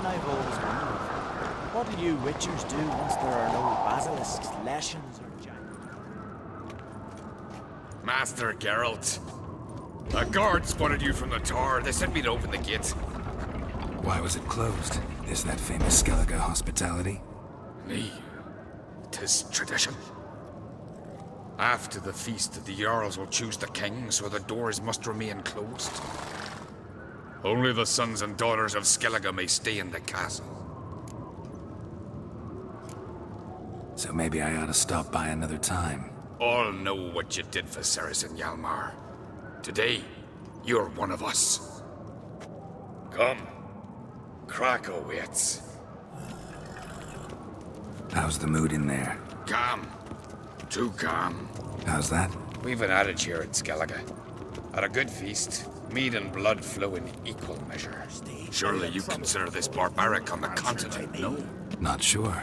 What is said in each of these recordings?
I've always wondered. What do you witchers do once there are no basilisks, leshens, or giants? Master Geralt. A guard spotted you from the tower. They sent me to open the gate. Why was it closed? Is that famous Skellige hospitality? Me. 'Tis tradition. After the feast, the Jarls will choose the king, so the doors must remain closed. Only the sons and daughters of Skellige may stay in the castle. So maybe I ought to stop by another time. All know what you did for Cerys and Hjalmar. Today, you're one of us. Come. Krakow waits. How's the mood in there? Calm. Too calm. How's that? We've an adage here in Skellige. At a good feast, mead and blood flow in equal measure. Surely you consider this barbaric on the continent, no? Not sure.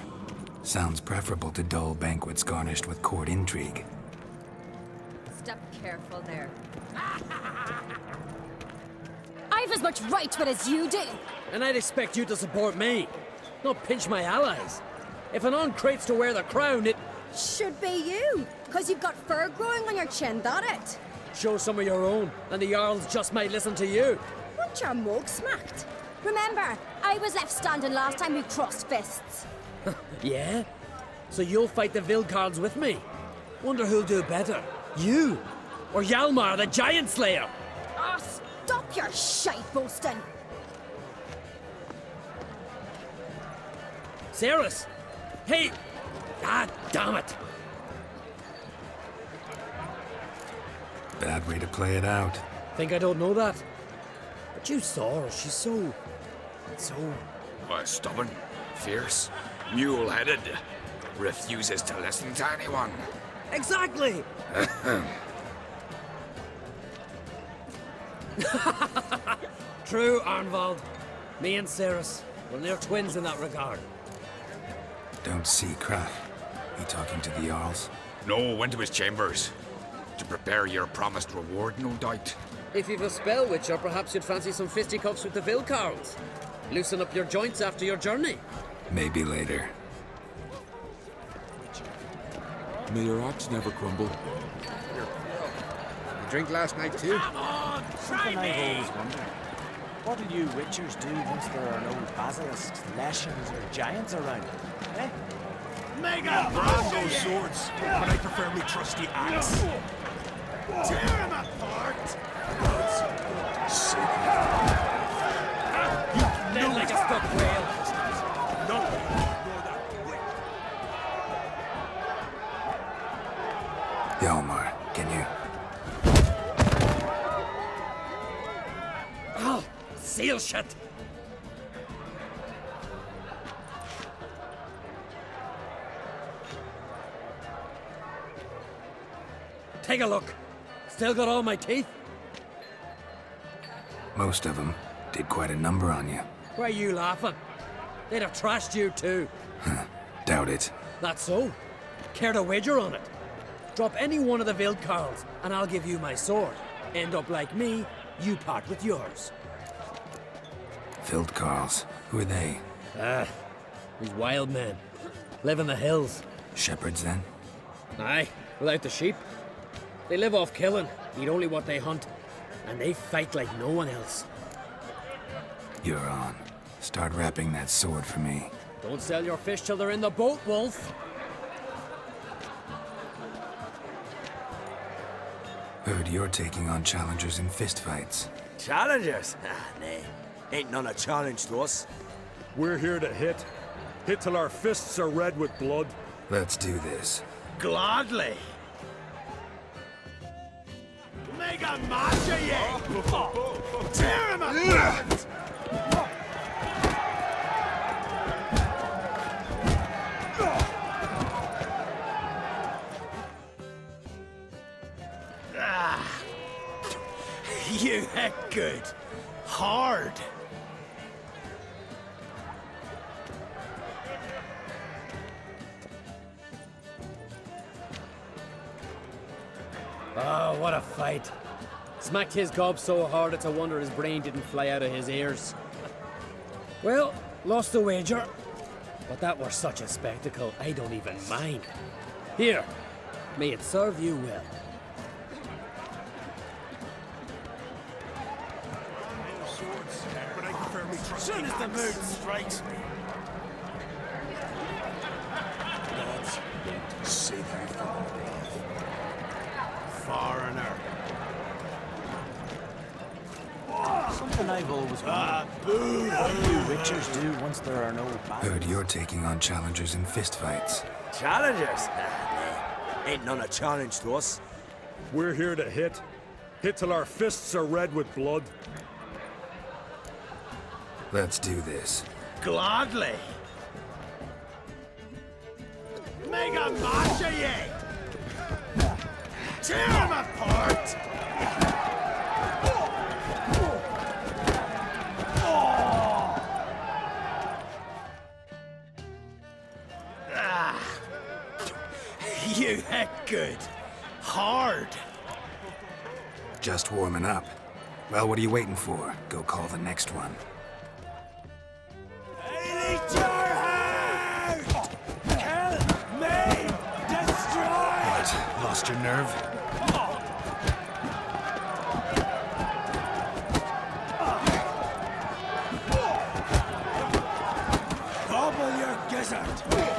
Sounds preferable to dull banquets garnished with court intrigue. Step careful there. I've as much right to it as you do. And I'd expect you to support me, not pinch my allies. If an uncrate's to wear the crown, it Should be you, because you've got fur growing on your chin, that it? shows some of your own, and the Jarls just might listen to you. Want your mug smacked? Remember, I was left standing last time we crossed fists. Yeah? So you'll fight the Vilcards with me? Wonder who'll do better, you or Hjalmar the Giant Slayer? Ah, stop your shite boasting. Cerys! Hey! God damn it! Bad way to play it out. Think I don't know that? But you saw her, she's so... Why, stubborn, fierce, mule-headed. Refuses to listen to anyone. Exactly! True, Arnvald. Me and Cerys, well, they're twins in that regard. Don't see Kraft. He talking to the Jarls? No, went to his chambers. To prepare your promised reward, no doubt. If you've a spell witcher, perhaps you'd fancy some fisticuffs with the Vilcards. Loosen up your joints after your journey. Maybe later. May your axe never crumble. You drink last night too? Something I've always wondered. What do you witchers do once there are no basilisks, leshens, or giants around? Eh? Mega brand those swords, but I prefer me trusty axe. Tear him apart! Dead like a stuck whale. No, ignore that witch. Hjalmar, can you... Oh, seal shut! Take a look. Still got all my teeth? Most of them did quite a number on you. Why are you laughing? They'd have trashed you too. Doubt it. That's so? Care to wager on it? Drop any one of the Vilcards, and I'll give you my sword. End up like me, you part with yours. Vilcards. Who are they? These wild men. Live in the hills. Shepherds, then? Aye, without the sheep. They live off killing, eat only what they hunt, and they fight like no one else. You're on. Start wrapping that sword for me. Don't sell your fish till they're in the boat, Wolf. Heard you're taking on challengers in fistfights. Challengers? Ah, nay. Ain't none a challenge to us. We're here to hit. Hit till our fists are red with blood. Let's do this. Gladly. Mega Masha, yeah! Tear him apart! You heck good. Hard. Oh, what a fight. Smacked his gob so hard it's a wonder his brain didn't fly out of his ears. Well, Lost the wager. But that were such a spectacle, I don't even mind. Here, may it serve you well. No swords, but I prefer me trusty Soon as the axe. mood strikes me. Gods, save you from our wrath. Foreigner. Something I've always wondered. What do you witchers do once there are no battles? Heard you're taking on challengers in fistfights. Challengers? Nah. Ain't none a challenge to us. We're here to hit. Hit till our fists are red with blood. Let's do this. Gladly. Mega Masha ye! Tear him apart! You hit good. Hard. Just warming up. Well, what are you waiting for? Go call the next one. I need your help! Kill me! Destroy! What? Lost your nerve? Gobble your gizzard!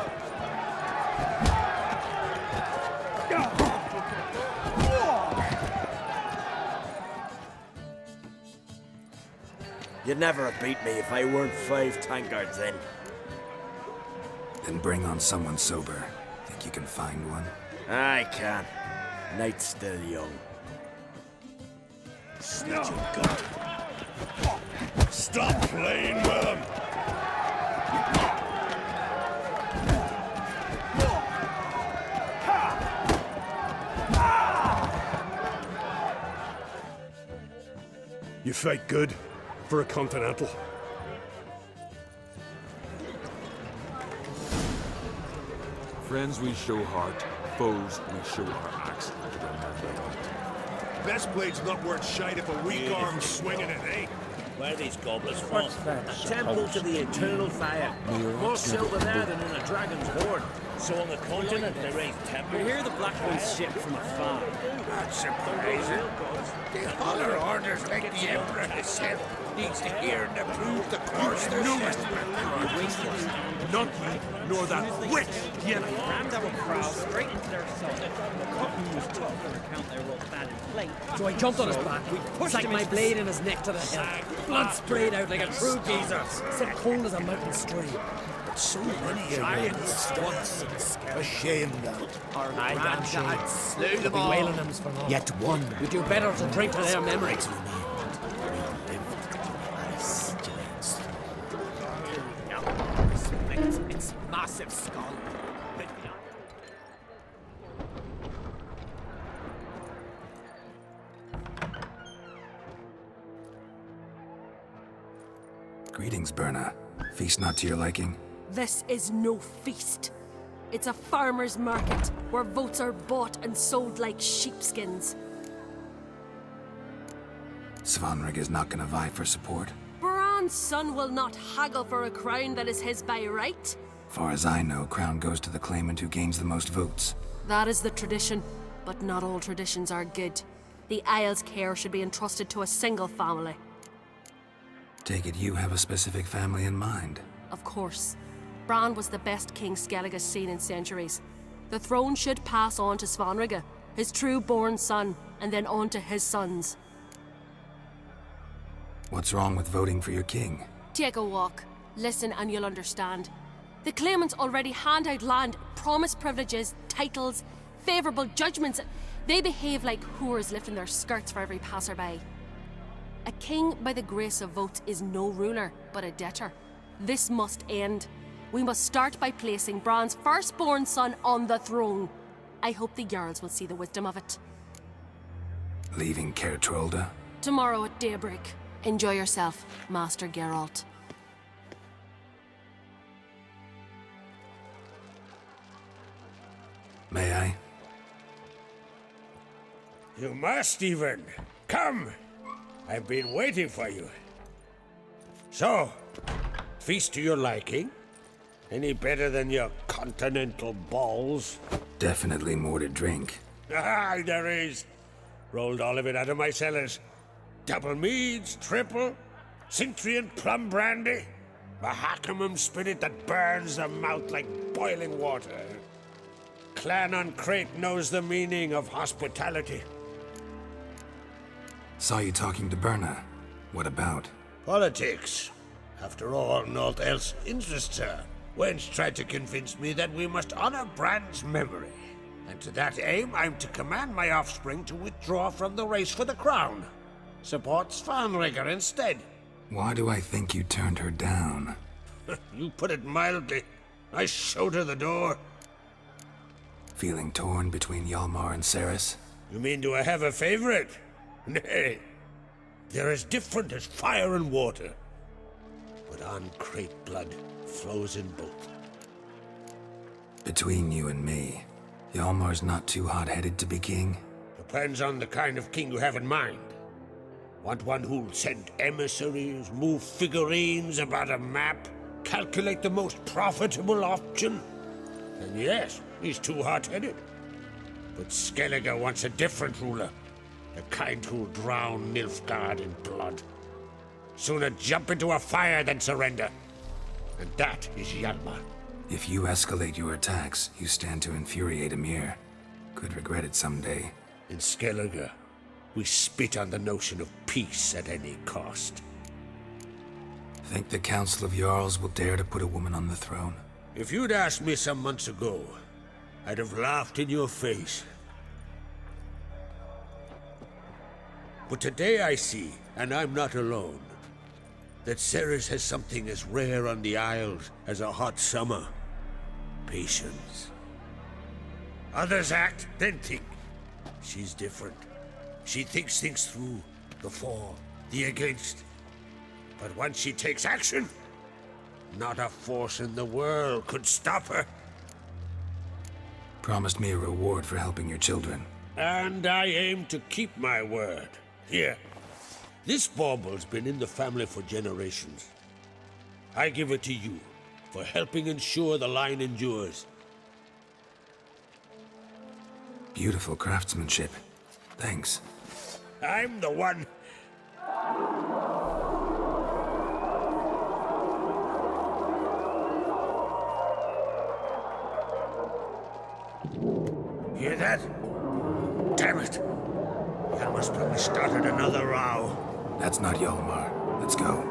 You'd never have beat me if I weren't 5 tankards in. Then bring on someone sober. Think you can find one? I can. Night's still young. Snitch your gun. Stop playing with him! You fight good for a continental. Friends we show heart, foes we show our axe. Best blade's not worth shite if a weak arm's swinging it, eh? Where are these goblets from? that? A temple to the eternal fire. More silver there than in a dragon's hoard. So on the continent they raise temples. We hear the Black One's ship from afar. That's surprising. The other orders like the Emperor himself needs to hear and approve the course they're set. Not ye, nor that witch, ye Rammed our crowd straight into their soul. The cotton was tough on account they were all bad in plate. So I jumped on his back, sank my blade in his neck to the hilt. Blood sprayed out like a true geezer. Set cold as a mountain stream. So many giants once ashamed of. Our granddads slew them all. Wailing hymns for naught. Yet one We do better to drink to their memories. It's massive skull. Greetings, Berna. Feast not to your liking? This is no feast. It's a farmer's market where votes are bought and sold like sheepskins. Svanrig is not gonna vie for support. Bran's son will not haggle for a crown that is his by right. Far as I know, crown goes to the claimant who gains the most votes. That is the tradition, but not all traditions are good. The Isle's care should be entrusted to a single family. Take it you have a specific family in mind. Of course. Bran was the best king Skellig has seen in centuries. The throne should pass on to Svanrig, his true-born son, and then on to his sons. What's wrong with voting for your king? Take a walk. Listen and you'll understand. The claimants already hand out land, promise privileges, titles, favourable judgments. They behave like whores lifting their skirts for every passerby. A king by the grace of votes is no ruler, but a debtor. This must end. We must start by placing Bran's firstborn son on the throne. I hope the Jarls will see the wisdom of it. Leaving Caer Trolda? Tomorrow at daybreak. Enjoy yourself, Master Geralt. May I? You must even. Come! I've been waiting for you. So, feast to your liking? Any better than your continental balls? Definitely more to drink. Ah, there is. Rolled all of it out of my cellars. Double meads, triple, Cintrian plum brandy, Mahakimum spirit that burns the mouth like boiling water. Clan on Crate knows the meaning of hospitality. Saw you talking to Berna. What about? Politics. After all, naught else interests her. Wench tried to convince me that we must honor Bran's memory. And to that aim, I'm to command my offspring to withdraw from the race for the crown. Supports Farnrigger instead. Why do I think you turned her down? You put it mildly. I showed her the door. Feeling torn between Hjalmar and Cerys? You mean do I have a favorite? Nay. They're as different as fire and water. But on Crate blood flows in both. Between you and me, Hjalmar's not too hot-headed to be king? Depends on the kind of king you have in mind. Want one who'll send emissaries, move figurines about a map, calculate the most profitable option? And yes, he's too hot-headed. But Skellige wants a different ruler. The kind who'll drown Nilfgaard in blood. Sooner jump into a fire than surrender. And that is Hjalmar. If you escalate your attacks, you stand to infuriate Emir. Could regret it someday. In Skellige, we spit on the notion of peace at any cost. Think the Council of Jarls will dare to put a woman on the throne? If you'd asked me some months ago, I'd have laughed in your face. But today I see, and I'm not alone, that Cerys has something as rare on the Isles as a hot summer. Patience. Others act, then think. She's different. She thinks things through, the for, the against. But once she takes action, not a force in the world could stop her. Promised me a reward for helping your children. And I aim to keep my word. Here, this bauble's been in the family for generations. I give it to you for helping ensure the line endures. Beautiful craftsmanship. Thanks. I'm the one. Hear that? Damn it! Hjalmar's probably started another row. That's not Hjalmar. Let's go.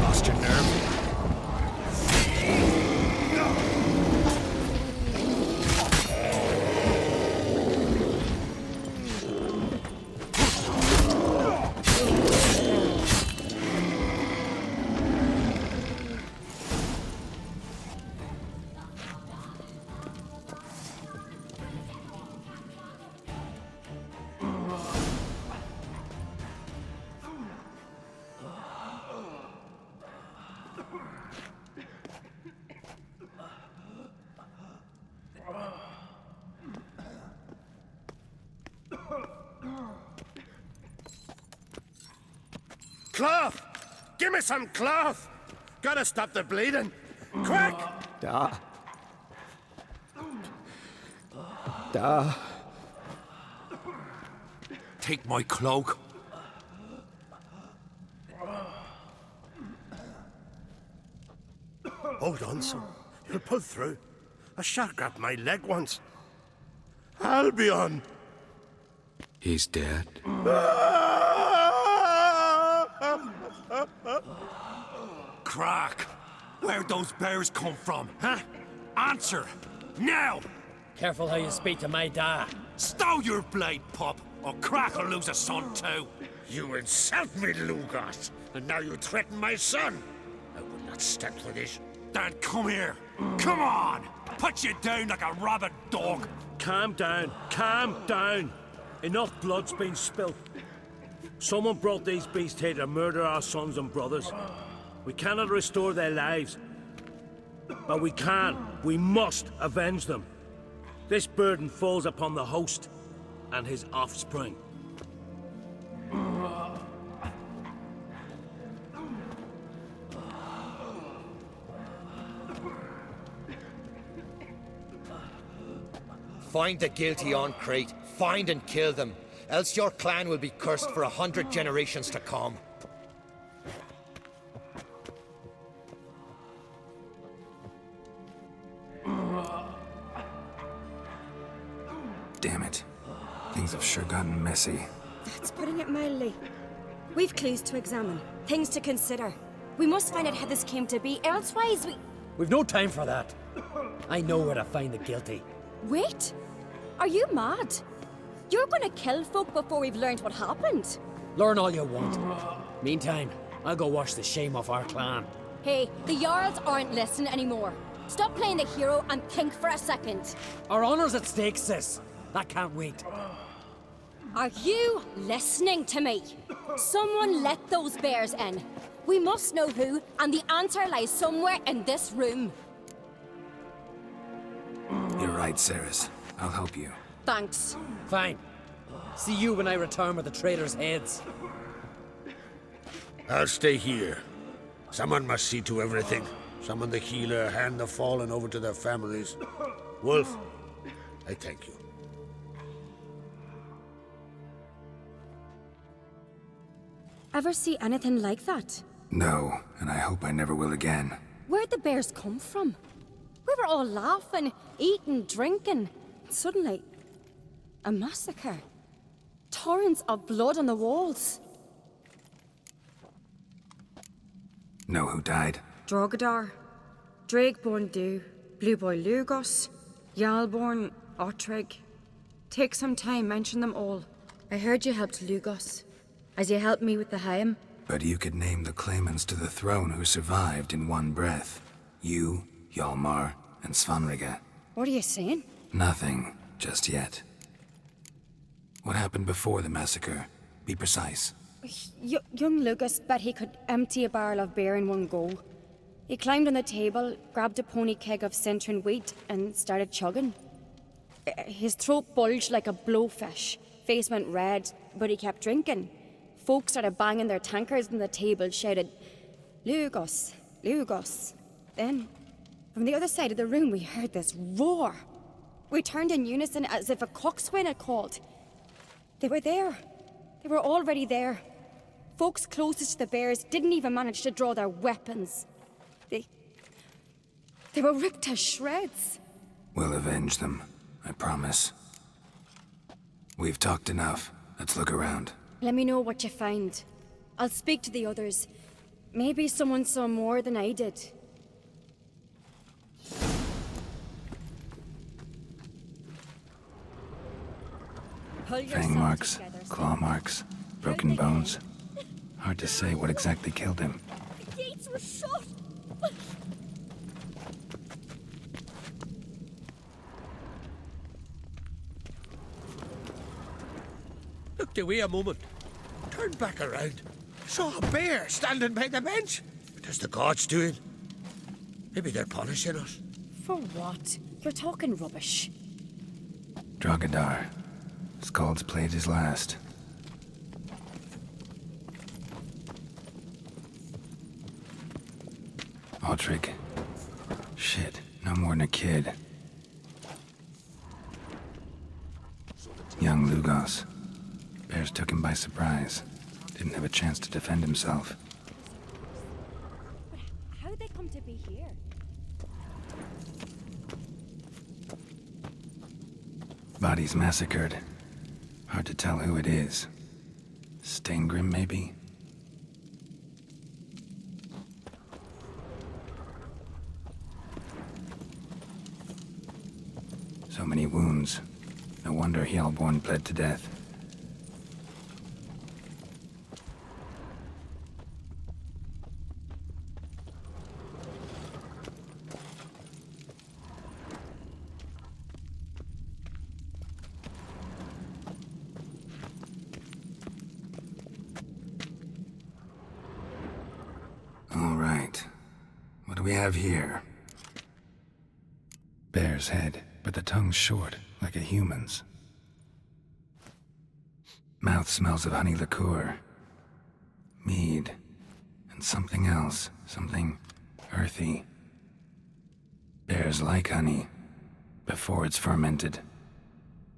Lost your nerve? Cloth! Give me some cloth! Gotta stop the bleeding! Quick! Da. Da. Take my cloak. Hold on, son. You'll pull through. A shark grabbed my leg once. Albion! He's dead. Crack! Where'd those bears come from, huh? Answer! Now! Careful how you speak to my dad. Stow your blade, pup, or Crack will lose a son too! You insult me, Lugos, and now you threaten my son. I will not stand for this. Dan, come here! Come on! Put you down like a rabid dog! Calm down. Calm down. Enough blood's been spilt. Someone brought these beasts here to murder our sons and brothers. We cannot restore their lives. But we must avenge them. This burden falls upon the host and his offspring. Find the guilty on Crete. Find and kill them. Else your clan will be cursed for 100 generations to come. Damn it. Things have sure gotten messy. That's putting it mildly. We've clues to examine, things to consider. We must find out how this came to be, elsewise We've no time for that. I know where to find the guilty. Wait! Are you mad? You're gonna kill folk before we've learned what happened? Learn all you want. Meantime, I'll go wash the shame off our clan. Hey, the Jarls aren't listening anymore. Stop playing the hero and think for a second. Our honor's at stake, sis. That can't wait. Are you listening to me? Someone let those bears in. We must know who, and the answer lies somewhere in this room. You're right, Cerys. I'll help you. Thanks. Fine. See you when I return with the traitors' heads. I'll stay here. Someone must see to everything. Summon the healer, hand the fallen over to their families. Wolf, I thank you. Ever see anything like that? No, and I hope I never will again. Where'd the bears come from? We were all laughing, eating, drinking. Suddenly, a massacre. Torrents of blood on the walls. Know who died? Drogadar, Drakeborn Du, Blue Boy Lugos, Jarlborn, Ottrig. Take some time, mention them all. I heard you helped Lugos, as you helped me with the Haim. But you could name the claimants to the throne who survived in one breath. You, Hjalmar, and Svanrige. What are you saying? Nothing, just yet. What happened before the massacre? Be precise. Young Lucas bet he could empty a barrel of beer in one go. He climbed on the table, grabbed a pony keg of Centron wheat, and started chugging. His throat bulged like a blowfish. Face went red, but he kept drinking. Folks started banging their tankards on the table, shouted, "Lugos, Lugos." Then, from the other side of the room, we heard this roar. We turned in unison as if a coxswain had called. They were there. They were already there. Folks closest to the bears didn't even manage to draw their weapons. They were ripped to shreds. We'll avenge them, I promise. We've talked enough. Let's look around. Let me know what you find. I'll speak to the others. Maybe someone saw more than I did. Fang marks, claw marks, broken bones. Hard to say what exactly killed him. The gates were shut! Looked away a moment. Turned back around. Saw a bear standing by the bench. What is the gods doing? Maybe they're punishing us. For what? You're talking rubbish. Drogadar. Skald's played his last. Ottrig. Shit, no more than a kid. Young Lugos. Bears took him by surprise. Didn't have a chance to defend himself. But how'd they come to be here? Bodies massacred. Hard to tell who it is. Steingrim, maybe? So many wounds. No wonder Hjalborn bled to death. do we have here? Bear's head, but the tongue's short, like a human's. Mouth smells of honey liqueur. Mead. And something else. Something earthy. Bears like honey. Before it's fermented.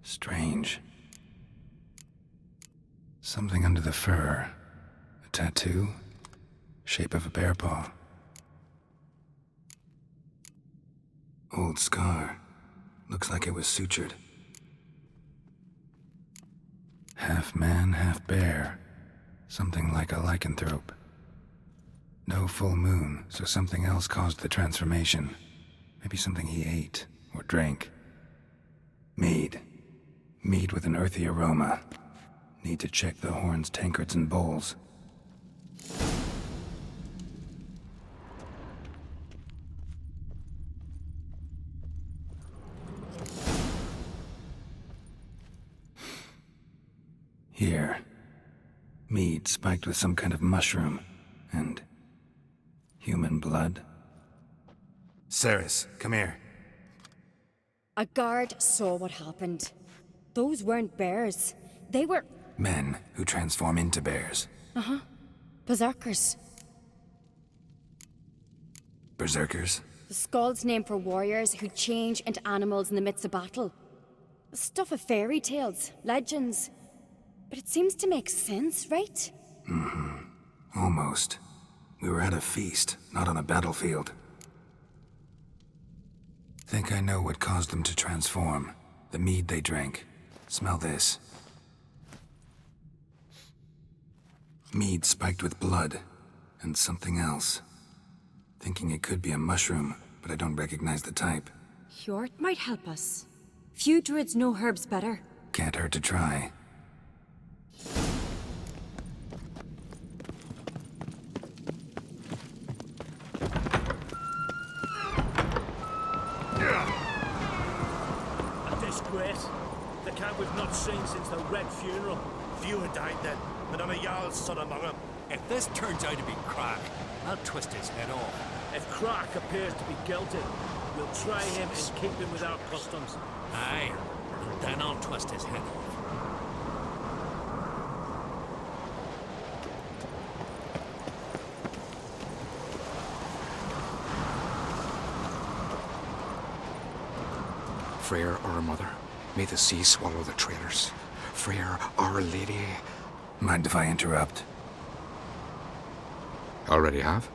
Strange. Something under the fur. A tattoo? Shape of a bear paw. Old scar. Looks like it was sutured. Half man, half bear. Something like a lycanthrope. No full moon, so something else caused the transformation. Maybe something he ate or drank. Mead. Mead with an earthy aroma. Need to check the horns, tankards, and bowls. Here. Mead spiked with some kind of mushroom. And human blood. Cerys, come here. A guard saw what happened. Those weren't bears. They were... Men who transform into bears. Uh-huh. Berserkers. Berserkers? The Skald's name for warriors who change into animals in the midst of battle. The stuff of fairy tales, legends. But it seems to make sense, right? Mm-hmm. Almost. We were at a feast, not on a battlefield. Think I know what caused them to transform. The mead they drank. Smell this. Mead spiked with blood. And something else. Thinking it could be a mushroom, but I don't recognize the type. Hjort might help us. Few druids know herbs better. Can't hurt to try. A disgrace. The camp we've not seen since the Red funeral. Few had died then, but not a Jarl's son among them. If this turns out to be Crack, I'll twist his head off. If Crack appears to be guilty, we'll try him and keep him without customs. Aye, and then I'll twist his head off. Freyr, our mother, may the sea swallow the traitors. Freyr, our lady. Mind if I interrupt? Already have?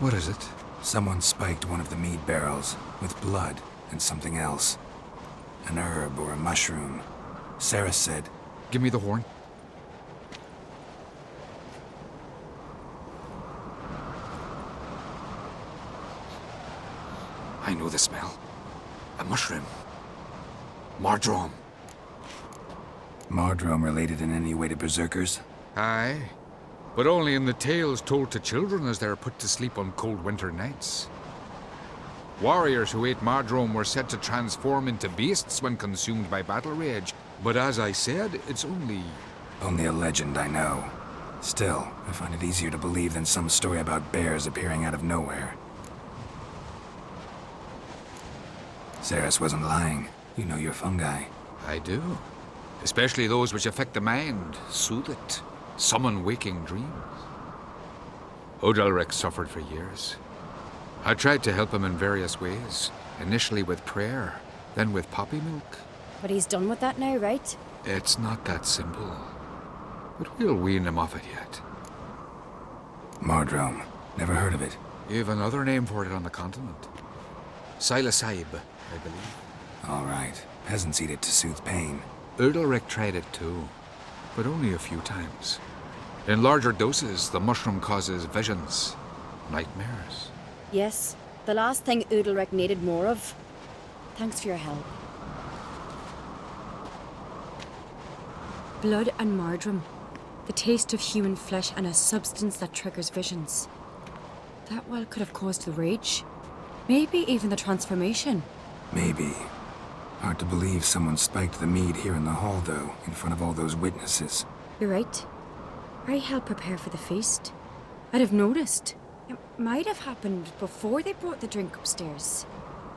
What is it? Someone spiked one of the mead barrels with blood and something else. An herb or a mushroom. Cerys said... Give me the horn. I know the smell. A mushroom. Mardrome. Mardrome related in any way to berserkers? Aye. But only in the tales told to children as they're put to sleep on cold winter nights. Warriors who ate Mardrome were said to transform into beasts when consumed by battle rage. But as I said, it's only... Only a legend, I know. Still, I find it easier to believe than some story about bears appearing out of nowhere. Cerys wasn't lying. You know your fungi. I do. Especially those which affect the mind, soothe it, summon waking dreams. Odalric suffered for years. I tried to help him in various ways, initially with prayer, then with poppy milk. But he's done with that now, right? It's not that simple. But we'll wean him off it yet. Mardrome. Never heard of it. You have another name for it on the continent. Psilocybe, I believe. All right. Peasants eat it to soothe pain. Odalric tried it too, but only a few times. In larger doses, the mushroom causes visions, nightmares. Yes, the last thing Udalric needed more of. Thanks for your help. Blood and Mardrome. The taste of human flesh and a substance that triggers visions. That well could have caused the rage. Maybe even the transformation. Maybe. Hard to believe someone spiked the mead here in the hall, though, in front of all those witnesses. You're right. I helped prepare for the feast. I'd have noticed. It might have happened before they brought the drink upstairs.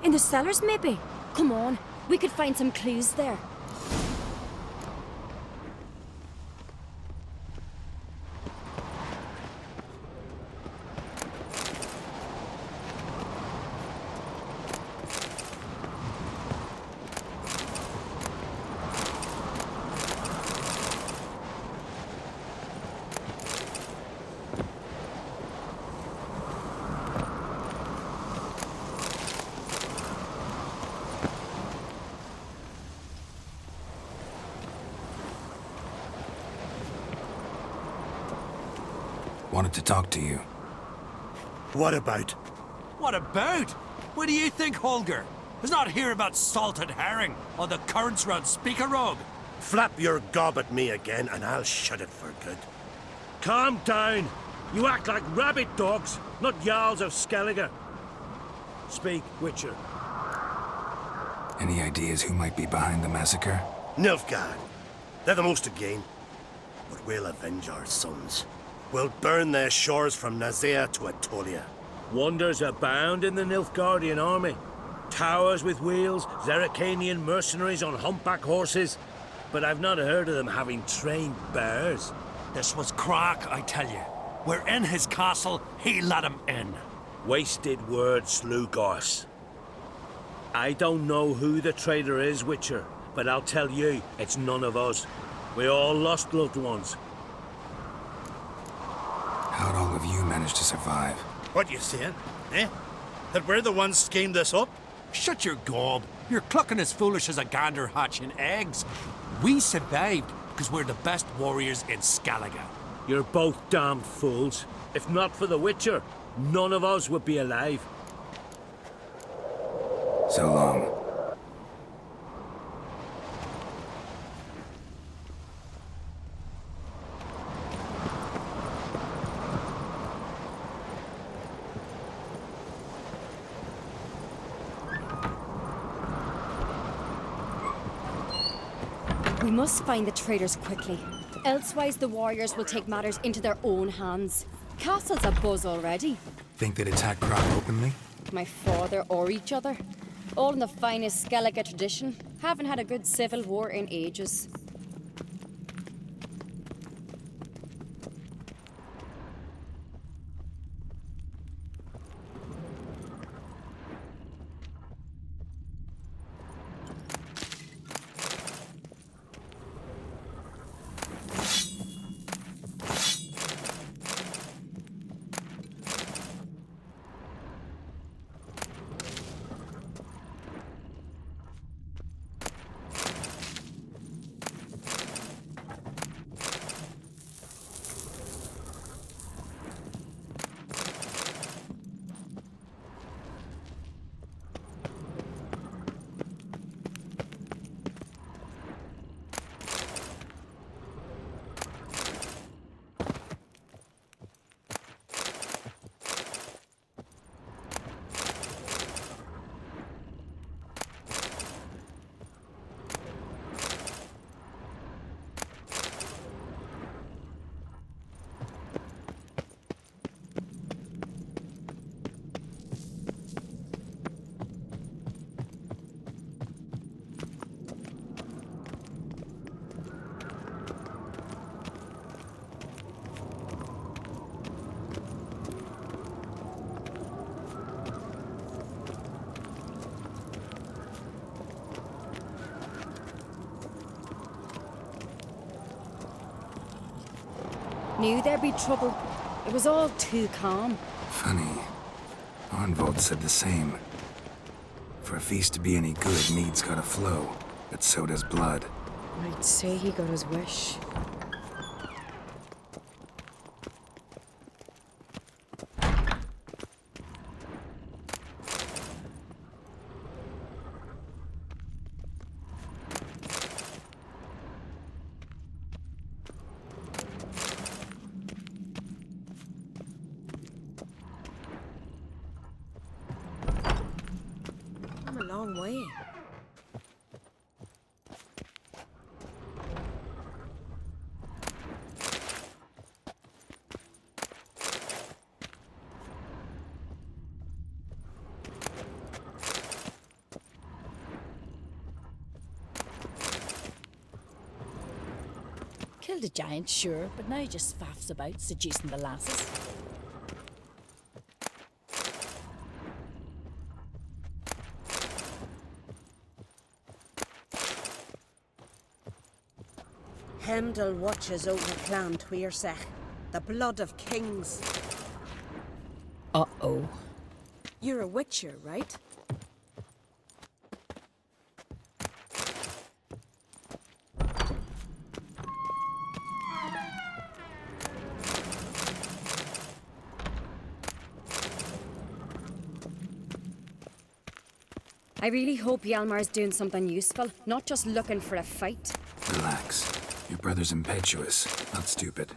In the cellars, maybe? Come on, we could find some clues there. Wanted to talk to you. What about? What about? What do you think, Holger? Is not here about salted herring or the currents round Speakerog. Flap your gob at me again and I'll shut it for good. Calm down. You act like rabid dogs, not Jarls of Skellige. Speak, Witcher. Any ideas who might be behind the massacre? Nilfgaard. They're the most to gain. But we'll avenge our sons. We'll burn their shores from Nazea to Atolia. Wonders abound in the Nilfgaardian army. Towers with wheels, Zerrikanian mercenaries on humpback horses. But I've not heard of them having trained bears. This was crack, I tell you. We're in his castle, he let him in. Wasted words, Slugos. I don't know who the traitor is, Witcher, but I'll tell you, it's none of us. We all lost loved ones. How'd all of you manage to survive? What you saying, eh? That we're the ones schemed this up? Shut your gob. You're clucking as foolish as a gander hatching eggs. We survived because we're the best warriors in Skellige. You're both damned fools. If not for the Witcher, none of us would be alive. So long. We must find the traitors quickly. Elsewise, the warriors will take matters into their own hands. Castle's abuzz already. Think they'd attack Croc openly? My father or each other. All in the finest Skellige tradition. Haven't had a good civil war in ages. Knew there'd be trouble. It was all too calm. Funny. Arnvold said the same. For a feast to be any good, mead's gotta flow, but so does blood. I'd say he got his wish. I'm a long way. Killed a giant, sure, but now he just faffs about, seducing the lasses. Hemdall watches over Clan Tweersech, the blood of kings. Uh-oh. You're a witcher, right? I really hope Hjalmar's doing something useful, not just looking for a fight. Relax. Your brother's impetuous, not stupid.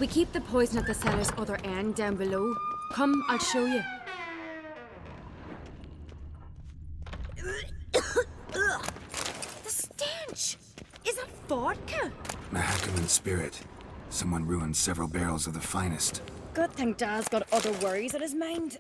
We keep the poison at the cellar's other end down below. Come, I'll show you. The stench! Is that vodka? Mahakaman spirit. Someone ruined several barrels of the finest. Good thing Dad's got other worries in his mind.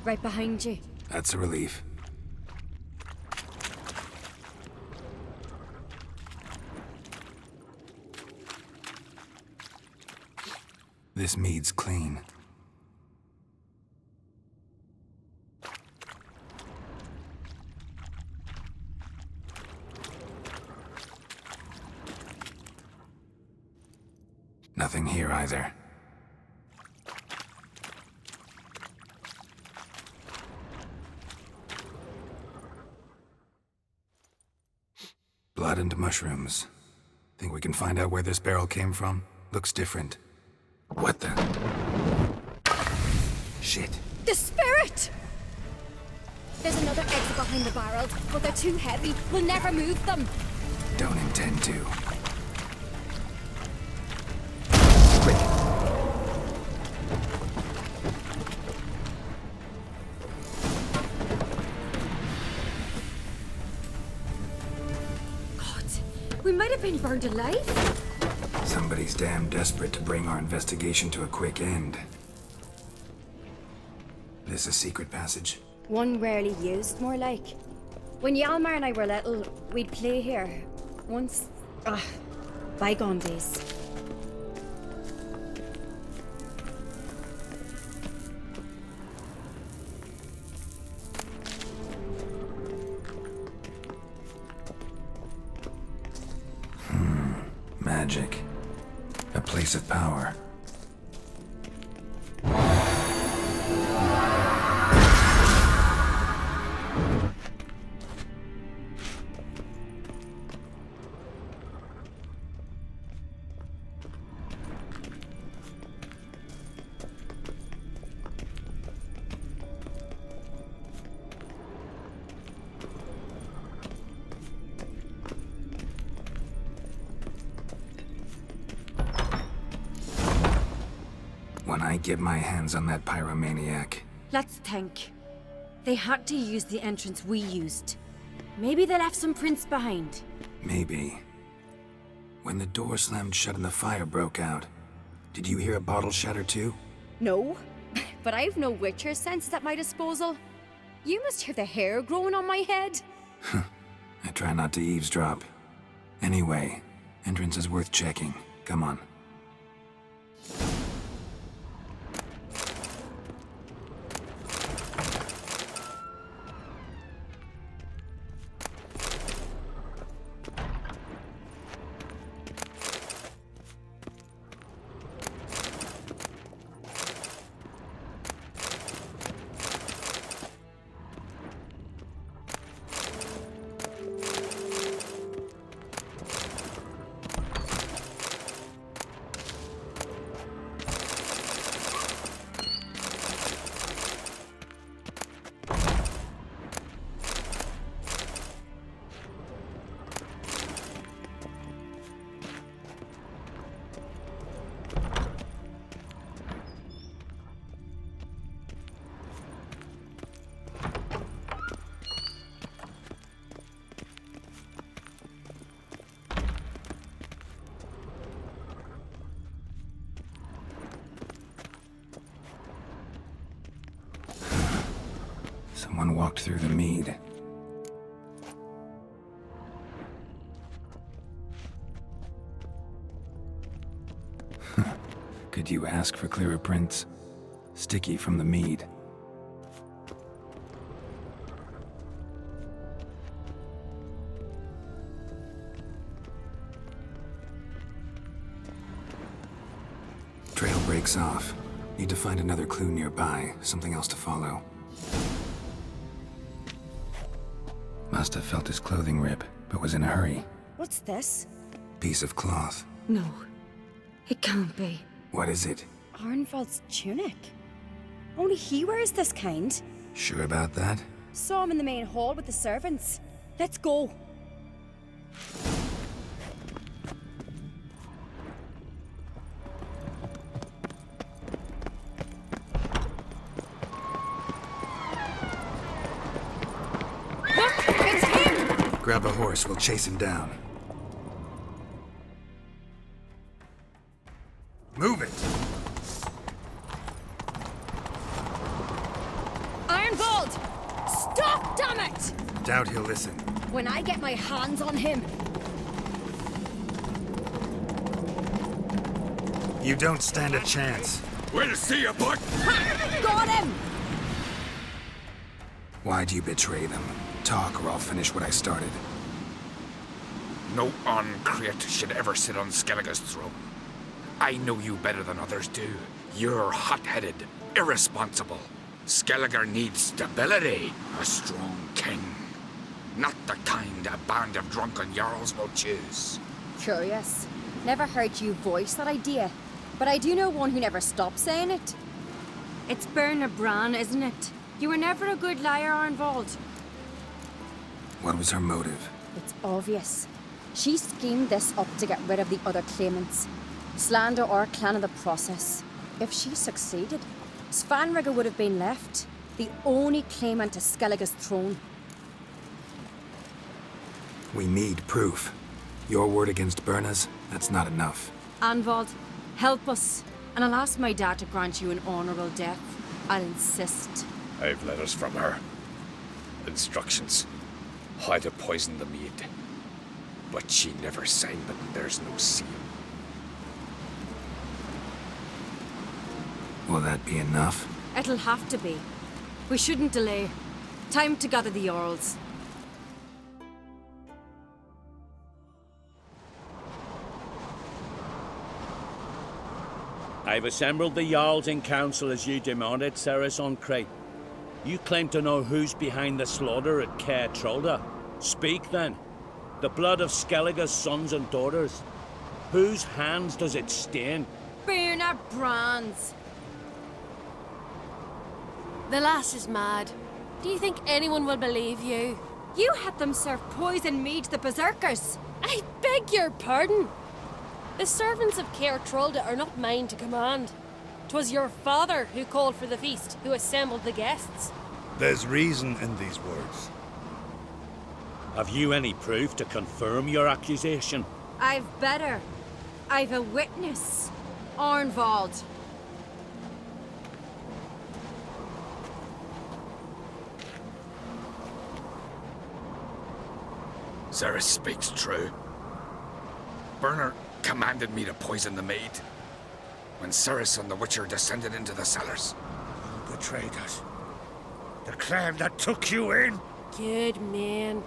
Right behind you. That's a relief. This mead's clean. Nothing here either. Blood and mushrooms. Think we can find out where this barrel came from? Looks different. What the? Shit. The spirit! There's another exit behind the barrels, but they're too heavy. We'll never move them. Don't intend to. We might have been burned alive. Somebody's damn desperate to bring our investigation to a quick end. This a secret passage? One rarely used, more like. When Hjalmar and I were little, we'd play here. Once... bygone days. Magic. A place of power. When I get my hands on that pyromaniac. Let's think. They had to use the entrance we used. Maybe they left some prints behind. Maybe. When the door slammed shut and the fire broke out, Did you hear a bottle shatter too? No, but I've no witcher senses at my disposal. You must hear the hair growing on my head. I try not to eavesdrop. Anyway, entrance is worth checking. Come on. Someone walked through the mead. Could you ask for clearer prints? Sticky from the mead. Trail breaks off. Need to find another clue nearby, something else to follow. Must have felt his clothing rip, but was in a hurry. What's this? Piece of cloth. No, it can't be. What is it? Arnvald's tunic. Only he wears this kind. Sure about that? Saw him in the main hall with the servants. Let's go. Grab a horse, we'll chase him down. Move it! Arnvald! Stop, damn it! Doubt he'll listen. When I get my hands on him. You don't stand a chance. We'll see you, bud! Got him! Why'd you betray them? Talk or I'll finish what I started. No Uncreate should ever sit on Skellige's throne. I know you better than others do. You're hot-headed, irresponsible. Skellige needs stability, a strong king. Not the kind a band of drunken jarls will choose. Curious. Never heard you voice that idea, but I do know one who never stops saying it. It's Berna Bran, isn't it? You were never a good liar, Arnvald. What was her motive? It's obvious. She schemed this up to get rid of the other claimants. Slander our clan in the process. If she succeeded, Svanrige would have been left, the only claimant to Skellige's throne. We need proof. Your word against Berna's, that's not enough. Arnvald, help us, and I'll ask my dad to grant you an honorable death. I'll insist. I've letters from her. Instructions. How to poison the mead. But she never signed them, there's no seal. Will that be enough? It'll have to be. We shouldn't delay. Time to gather the Jarls. I've assembled the Jarls in council as you demanded, Cerys on Crate. You claim to know who's behind the slaughter at Caer Trolda. Speak then. The blood of Skellige's sons and daughters. Whose hands does it stain? Berna Bran's. The lass is mad. Do you think anyone will believe you? You had them serve poison mead to the berserkers. I beg your pardon. The servants of Caer Trolda are not mine to command. 'Twas your father who called for the feast, who assembled the guests. There's reason in these words. Have you any proof to confirm your accusation? I've better. I've a witness. Arnvald. Cerys speaks true. Burner commanded me to poison the maid. When Cerys and the Witcher descended into the cellars. You betrayed us. The clan that took you in. Good man.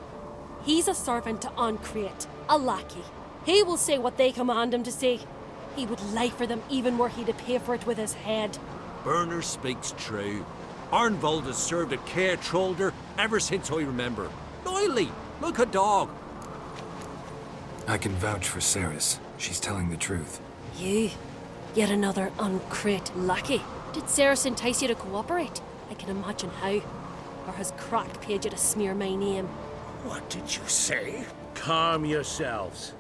He's a servant to Uncreate, a lackey. He will say what they command him to say. He would lie for them even were he to pay for it with his head. Burner speaks true. Arnvald has served at Care Trollder ever since I remember. Loyally, like a dog. I can vouch for Cerys. She's telling the truth. You? Yet another Uncreate lackey? Did Cerys entice you to cooperate? I can imagine how. Or has Crack paid you to smear my name? What did you say? Calm yourselves.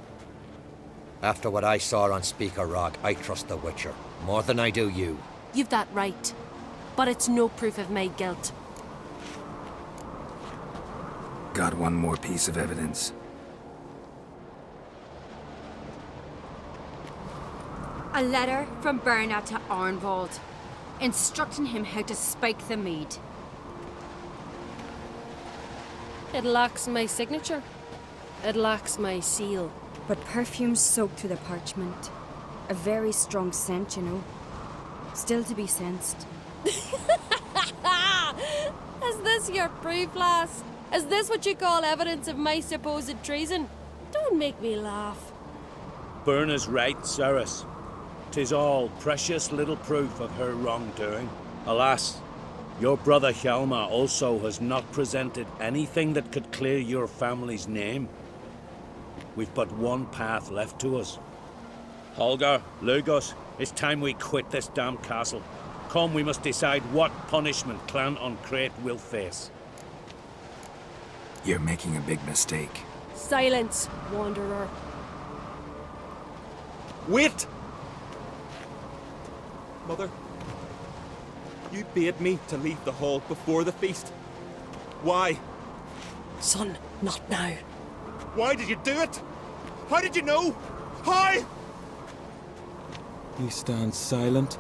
After what I saw on Speaker Rock, I trust the Witcher. More than I do you. You've that right. But it's no proof of my guilt. Got one more piece of evidence. A letter from Berna to Arnvald, instructing him how to spike the mead. It lacks my signature. It lacks my seal. But perfume soaked through the parchment. A very strong scent, you know. Still to be sensed. Is this your proof, lass? Is this what you call evidence of my supposed treason? Don't make me laugh. Berna's right, Cerys. 'Tis all precious little proof of her wrongdoing. Alas, your brother Hjalmar also has not presented anything that could clear your family's name. We've but one path left to us. Holger, Lugos, it's time we quit this damn castle. Come, we must decide what punishment Clan Uncreate will face. You're making a big mistake. Silence, wanderer. Wait! Mother, you bade me to leave the hall before the feast. Why? Son, not now. Why did you do it? How did you know? How? You stand silent.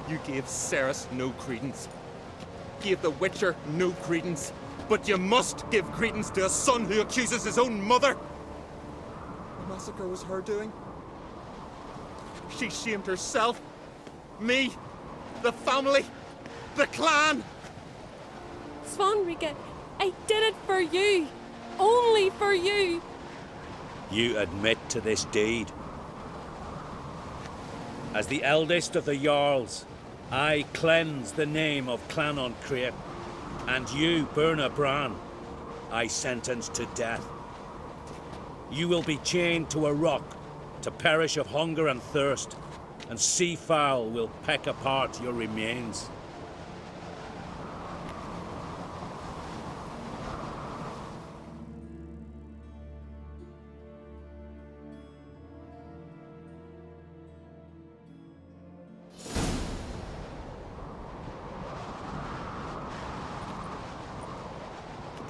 You gave Cerys no credence. Gave the Witcher no credence. But you must give credence to a son who accuses his own mother. The massacre was her doing. She shamed herself, me, the family, the clan. Svanrige, I did it for you. Only for you. You admit to this deed. As the eldest of the Jarls, I cleanse the name of Clan Uncreate, and you, Berna Bran, I sentence to death. You will be chained to a rock to perish of hunger and thirst, and sea fowl will peck apart your remains.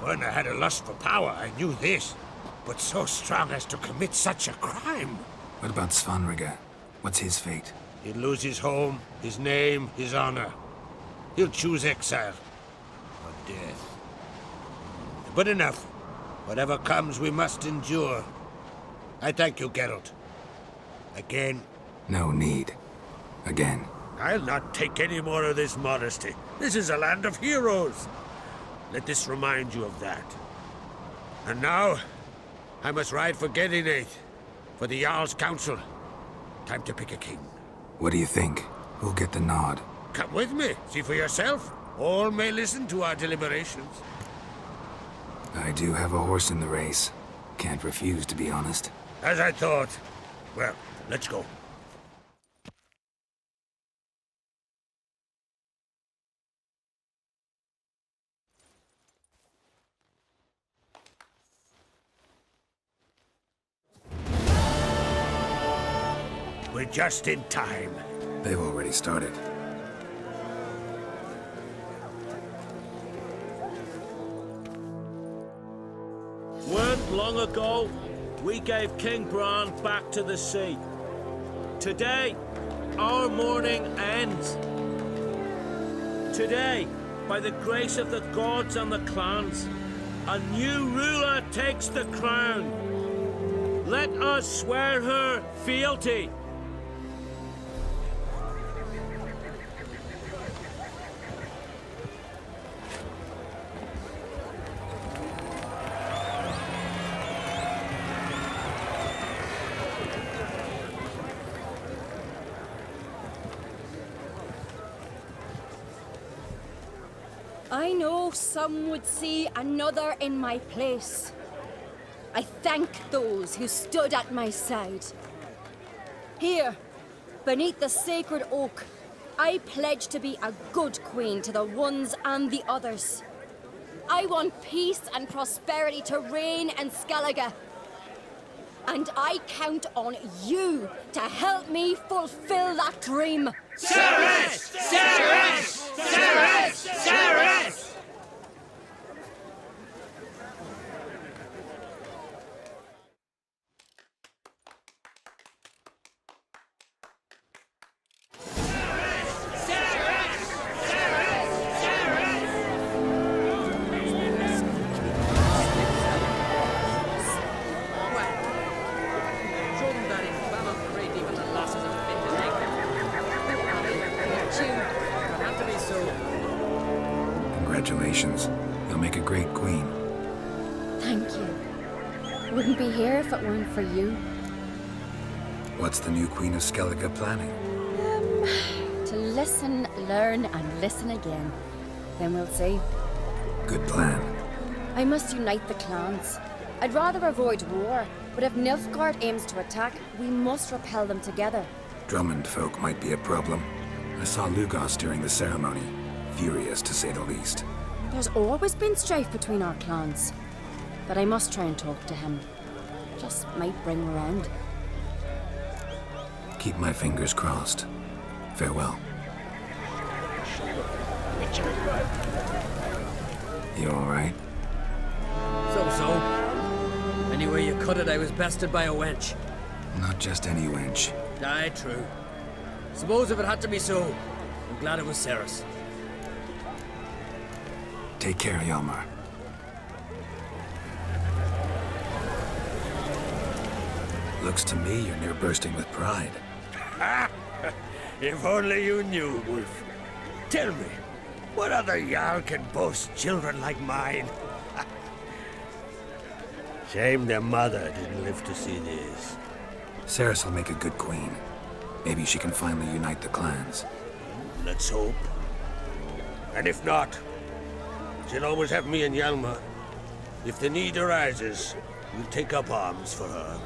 Berna had a lust for power, I knew this. But so strong as to commit such a crime. What about Svanrige? What's his fate? He'll lose his home, his name, his honor. He'll choose exile. Or death. But enough. Whatever comes, we must endure. I thank you, Geralt. Again. No need. Again. I'll not take any more of this modesty. This is a land of heroes. Let this remind you of that. And now, I must ride for Gedinath, for the Jarl's Council. Time to pick a king. What do you think? Who'll get the nod? Come with me, see for yourself. All may listen to our deliberations. I do have a horse in the race. Can't refuse, to be honest. As I thought. Well, let's go. We're just in time. They've already started. Weren't long ago, we gave King Bran back to the sea. Today, our mourning ends. Today, by the grace of the gods and the clans, a new ruler takes the crown. Let us swear her fealty. I know some would see another in my place. I thank those who stood at my side. Here, beneath the sacred oak, I pledge to be a good queen to the ones and the others. I want peace and prosperity to reign in Skellige. And I count on you to help me fulfill that dream. Cerys! Cerys! Cerys! Cerys! Congratulations. You'll make a great queen. Thank you. Wouldn't be here if it weren't for you. What's the new Queen of Skellige planning? To listen, learn, and listen again. Then we'll see. Good plan. I must unite the clans. I'd rather avoid war, but if Nilfgaard aims to attack, we must repel them together. Drummond folk might be a problem. I saw Lugos during the ceremony. Furious, to say the least. There's always been strife between our clans. But I must try and talk to him. Just might bring him around. Keep my fingers crossed. Farewell. You alright? So. Anyway you cut it, I was bested by a wench. Not just any wench. Aye, true. Suppose if it had to be so, I'm glad it was Cerys. Take care, Yalmar. Looks to me you're near bursting with pride. If only you knew, Wolf. Tell me, what other Jarl can boast children like mine? Shame their mother didn't live to see this. Cerys will make a good queen. Maybe she can finally unite the clans. Let's hope. And if not, she'll always have me and Hjalmar. If the need arises, we'll take up arms for her.